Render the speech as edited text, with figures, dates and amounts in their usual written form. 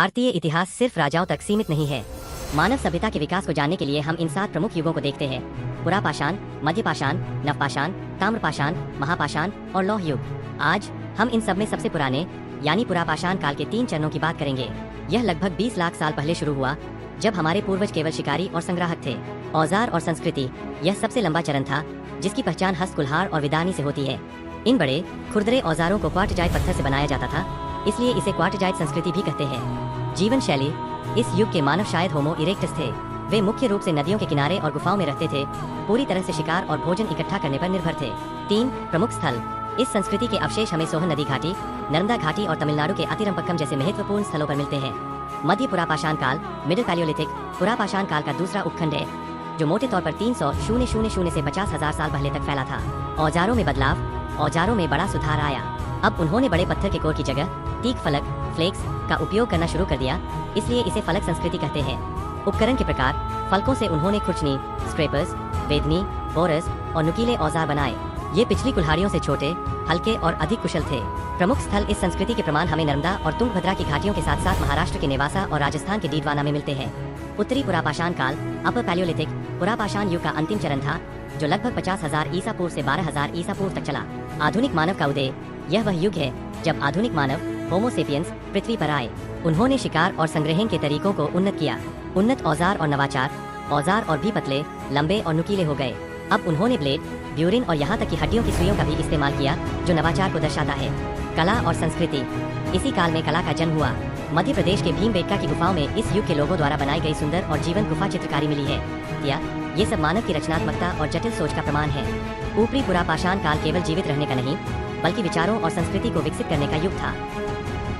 भारतीय इतिहास सिर्फ राजाओं तक सीमित नहीं है। मानव सभ्यता के विकास को जानने के लिए हम इन 7 प्रमुख युगों को देखते हैं: पुरापाषाण, मध्यपाषाण, नवपाषाण, ताम्रपाषाण, महापाषाण और लौह युग। आज हम इन सब में सबसे पुराने यानी पुरापाषाण काल के 3 चरणों की बात करेंगे। यह लगभग 20 लाख साल पहले शुरू हुआ, जब हमारे पूर्वज केवल शिकारी और संग्राहक थे। औजार और संस्कृति, यह सबसे लंबा चरण था, जिसकी पहचान हस्त कुल्हाड़ और विदानी से होती है। इन बड़े खुरदरे औजारों को क्वार्टजाइट पत्थर से बनाया जाता था, इसलिए इसे क्वार्टजाइट संस्कृति भी कहते हैं। जीवन शैली, इस युग के मानव शायद होमो इरेक्टस थे। वे मुख्य रूप से नदियों के किनारे और गुफाओं में रहते थे, पूरी तरह से शिकार और भोजन इकट्ठा करने पर निर्भर थे। 3 प्रमुख स्थल, इस संस्कृति के अवशेष हमें सोहन नदी घाटी, नर्मदा घाटी और तमिलनाडु के अतिरंपक्कम जैसे महत्वपूर्ण स्थलों पर मिलते हैं। मध्य पुरापाषाण काल, मिडिल पैलियोलिथिक, पुरापाषाण काल का दूसरा उपखंड है, जो मोटे तौर पर 300,000 से 50,000 साल पहले तक फैला था। औजारों में बदलाव, औजारों में बड़ा सुधार आया। अब उन्होंने बड़े पत्थर के कोर की जगह तीख फलक फ्लेक्स का उपयोग करना शुरू कर दिया, इसलिए इसे फलक संस्कृति कहते हैं। उपकरण के प्रकार, फलकों से उन्होंने खुरचनी, स्क्रैपर्स, वेदनी, बोरस और नुकीले औजार बनाए। ये पिछली कुल्हाड़ियों से छोटे, हल्के और अधिक कुशल थे। प्रमुख स्थल, इस संस्कृति के प्रमाण हमें नर्मदा और तुंगभद्रा की घाटियों के साथ साथ महाराष्ट्र के नेवासा और राजस्थान के डीडवाना में मिलते हैं। उत्तरी पुरापाषाण काल, अपर पैलियोलिथिक, पुरापाषाण युग का अंतिम चरण था, जो लगभग 50,000 ईसा पूर्व से 12,000 ईसा पूर्व तक चला। आधुनिक मानव का उदय, यह वह युग है जब आधुनिक मानव होमो सेपियंस पृथ्वी पर आए। उन्होंने शिकार और संग्रहण के तरीकों को उन्नत किया। उन्नत औजार और नवाचार, औजार और भी पतले, लंबे और नुकीले हो गए। अब उन्होंने ब्लेड, ब्यूरिन और यहाँ तक कि हड्डियों की सुइयों का भी इस्तेमाल किया, जो नवाचार को दर्शाता है। कला और संस्कृति, इसी काल में कला का जन्म हुआ। मध्य प्रदेश के भीमबेटका की गुफाओं में इस युग के लोगों द्वारा बनाई गई सुंदर और जीवंत गुफा चित्रकारी मिली है। ये सब मानव की रचनात्मकता और जटिल सोच का प्रमाण है। ऊपरी पुरापाषाण काल केवल जीवित रहने का नहीं, बल्कि विचारों और संस्कृति को विकसित करने का युग था।